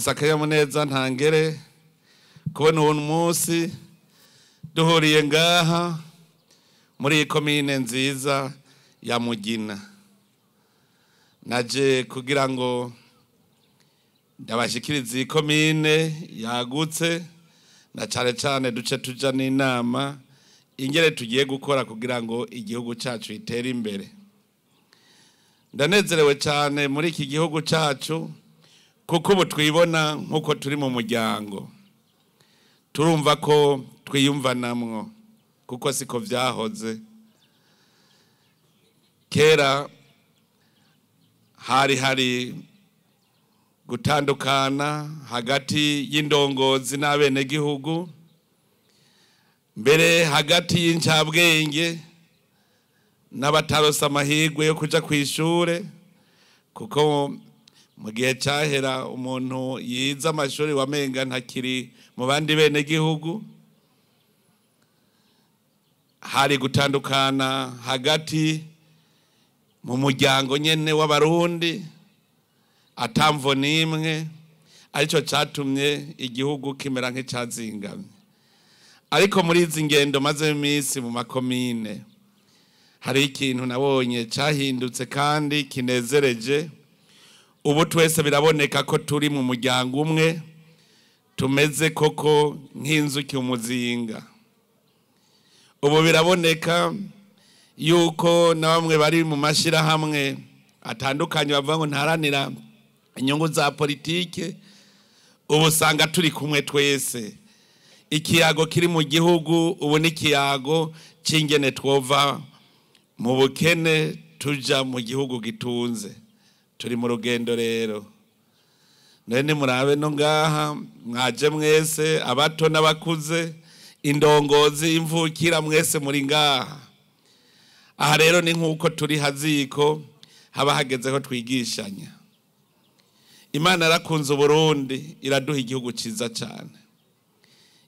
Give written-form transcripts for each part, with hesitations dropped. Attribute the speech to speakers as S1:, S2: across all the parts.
S1: Akanyamuneza ntangere kubona uwo munsi duhuriye ngaha muri komine nziza ya Mugina. Naje kugira ngo abashikirize komine yagutse na cyane duce tuja n'inama ingere tugiye gukora kugira ngo igihugu cyacu itere imbere. Ndanezerewe cyane muri iki gihugu cyacu kuko ubu twibona nk'uko turi mu muryango, turumva ko twiyumvanamwo kuko siko vyahoze. Kera hari gutandukana hagati y'indongozi n'abenegihugu, mbere hagati y'incabwenge n'abatarosa amahirwe yo kuja kw'ishure, kuko mu gihe cyahera umuntu yiza amashuri wamenga ntakiri mu bandi benegihugu. Hari gutandukana hagati mu muryango nyene w'Abarundi atamvo nimwe, arico catumye igihugu kimera nk'icyazingamye. Ariko muri izi ngendo maze iminsi mu makomine hari ikintu nabonye cyahindutse kandi kinezereje. Ubu twese biraboneka ko turi mu muryango umwe, tumeze koko nk'inzuki umuzinga. Ubu biraboneka yuko na bamwe bari mu mashirahamwe atandukanye bavuga ngo ntaranira inyungu za politike, ubu usanga turi kumwe twese. Ikiyago kiri mu gihugu ubu ni ikiyago c'ingene twova mu bukene tuja mu gihugu gitunze. Turi mu rugendo rero. None murabe no ngaha mwaje mwese, abato n'abakuze, indongozi, imvukira, mwese muri ngaha. Aha rero ni nk'uko turi haziko haba hageze ko twigishanya. Imana yarakunze Burundi, iraduha igihugu ciza cyane.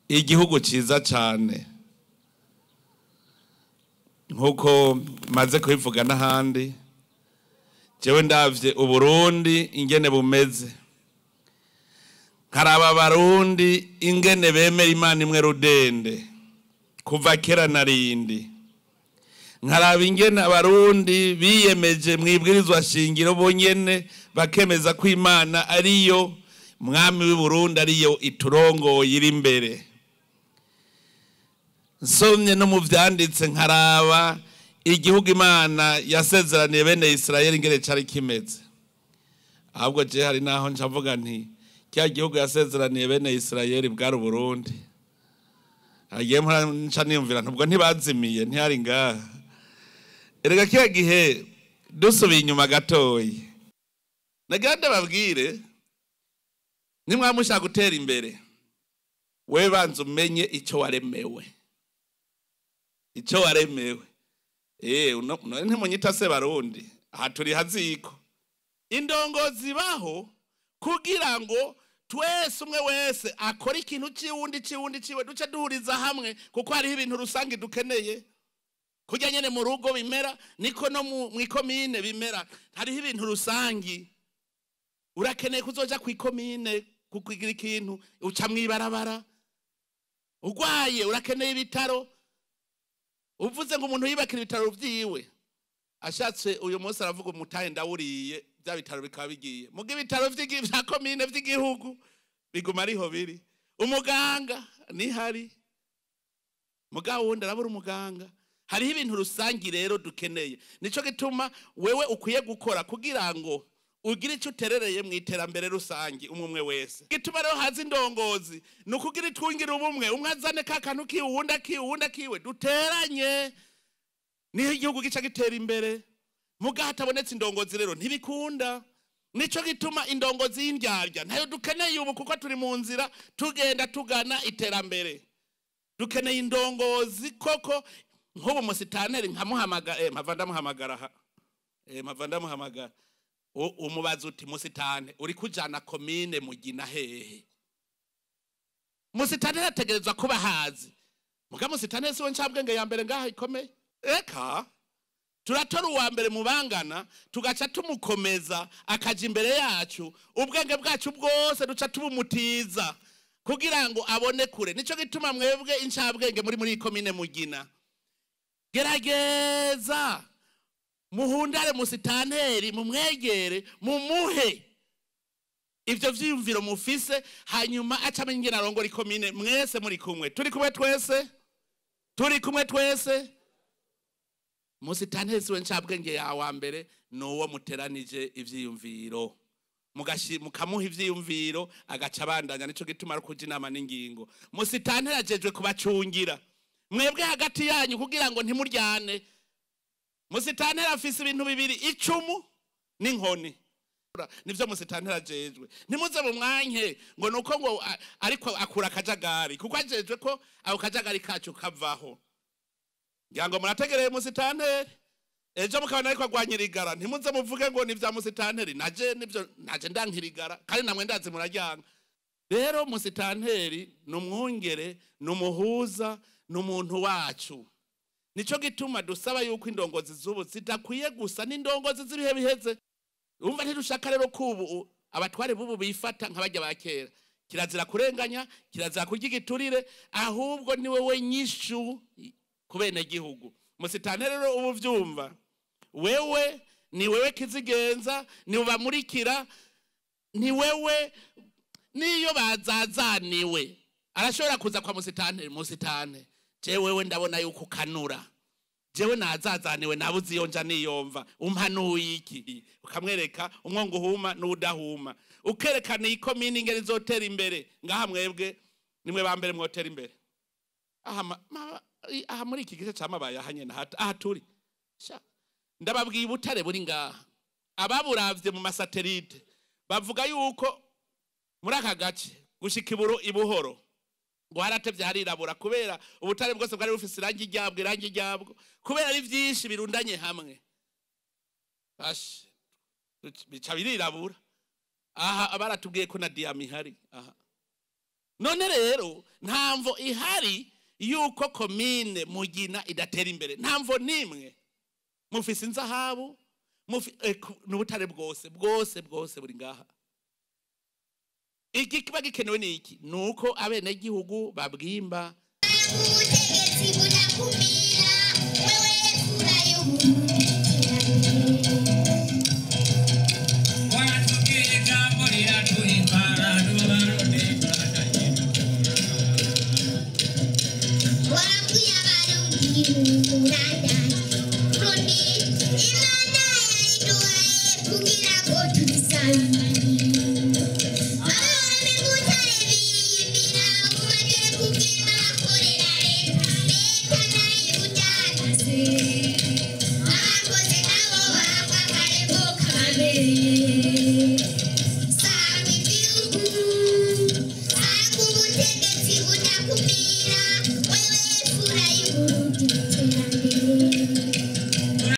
S1: Igihugu ciza cyane. Nkuko maze kubivuga n'ahandi, jewe ndavye Uburundi ingene bumeze, nkaraba Abarundi ingene bemera Imana imwe rudende kuva kera na rindi, nkaraba ingene Abarundi biyemeje mwibwirizwa shingiro bonyene bakemeza ko Imana ariyo mwami w'i Burundi, ariyo iturongoye iri imbere. Nsomye no mu vyanditse nkaraba igihugu Imana yasezeraniye bene Israeli ingene cari kimeze. Ahubwo je hari naho ncavuga nti kya gihugu yasezeraniye bene Israeli bwari Burundi. Agiye nca niyumvira ntubwo ntibazimiye ntihari ngaha. Erega kya gihe dusubiye inyuma gatoyi, naganda babwire nimwamushaka gutera imbere, we banza umenye ico waremewe. Ico waremewe. Ntimunyita Sebarundi, aha turi haziko. Indongozi baho kugira ngo twese umwe wese akora ikintu ciwundi ciwe duce duhuriza hamwe, kuko hariho ibintu rusangi dukeneye. Kujya nyene mu rugo bimera niko no mu komine bimera. Hariho ibintu rusangi. Urakeneye kuzoja ku komine kukigira ikintu uca mwibarabara. Ugwaye urakeneye ibitaro. Uvuze ngo umuntu yibakira ibitaro vyiwe, ashatse uyu munsi aravuga umutahe ndawuriye, bya bitaro bikaba bigiye. Muga ibitaro vya komine vy'igihugu biguma ariho biri. Umuganga ni hari. Muga wundi arabura umuganga. Hariho ibintu rusangi rero dukeneye. Nico gituma wewe ukwiye gukora kugira ngo ugira icyo uterereye mu iterambere rusange umwe wese. Gituma rero haza indongozi nukugira twungira ubumwe, umwe azane kakantu kiwe uwundi akiwe duteranye niho igihugu gica gitera imbere. Muga hatabonetse indongozi rero ntibikunda. Nico gituma indongozi y'indyarya ntayo dukeneye ubu kuko turi mu nzira tugenda tugana iterambere. Dukeneye indongozi koko nk'ubu Musitanteri nkamuhamagara mpava umubaza uti Musitanteri uri kujana komine Mugina hehe? Musitanteri ategerezwa kuba hazi. Muga Musitanteri siwe ncabwenge ya mbere ngaha ikomeye. Eka turatora uwa mbere mubangana tugaca tumukomeza akaja imbere yacu, ubwenge bwacu bwose duca tubumutiza kugirango abone kure. Nico gituma mwebwe incabwenge muri komine Mugina, gerageza muhundare Musitanteri, mumwegere, mumuhe ivyo vyiyumviro mufise, hanyuma acamenye ingene arongora ikomine. Mwese muri kumwe, turi kumwe twese. Musitanteri siwe ncabwenge yawa mbere nuwo muteranije ivyiyumviro, mukamuha ivyiyumviro agaca abandanya. Nico gituma ari kuja inama n'ingingo. Musitanteri ajejwe kubacungira mwebwe hagati yanyu kugira ngo ntimuryane. Musitanteri afise ibintu bibiri, icumu n'inkoni. Nivyo Musitanteri ajejwe. Ntimuze mu mwanke ngo nuko ngo ariko akura akajagari, kuko ajejwe ko ako kajagari kacu kavaho. Ngirango murategereye Musitanteri, ejo mukabana ariko agwanyirigara ntimuze muvuge ngo nivya Musitanteri, naje ndankirigara kandi namwe ndazi muraryanga. Rero Musitanteri numwongere, numuhuza, numuntu wacu. Nico gituma dusaba yuko indongozi z'ubu zidakwiye gusa n'indongozi z'ibihe biheze. Umva ntidushaka rero kubu abatware bubu bifata nk'abajya bakera. Kirazira kurenganya, kirazira kurya igiturire, ahubwo ni wewe nyishu ku Abenegihugu. Musitanteri rero ubu vyumva, wewe ni wewe kizigenza, ni ubamurikira, ni wewe niyo bazazaniwe arashobora kuza kwa Musitanteri, je wewe ndabona yuko kanura, jewe nazazaniwe nabuze iyo nja niyomva, umpanuye iki? Ukamwereka umwongo uhuma n'udahuma, ukerekana ikomine ingeri zotera imbere. Ngaha mwebwe nimwe bambere mwotera imbere. Aha muri iki gice cyamabaye ahanye na aha turi ndababwiye ubutare buri ngaha. Ababuravye mu masatelite bavuga yuko muri aka gace gushika ibuhoro ngo haratevye harirabura kubera ubutare bwose bwari bufise irangi ryabwo kubera ari vyinshi birundanye hamwe. Bica birirabura. Aha abaratubwiye ko na diyama ihari. Aha none rero ntamvo ihari yuko komine Mugina idatera imbere, ntamvo nimwe. Mufise inzahabu, n'ubutare bwose buri ngaha. Iki kiba gikenewe ni iki? Nuko Abenegihugu babwimba.
S2: Burundi.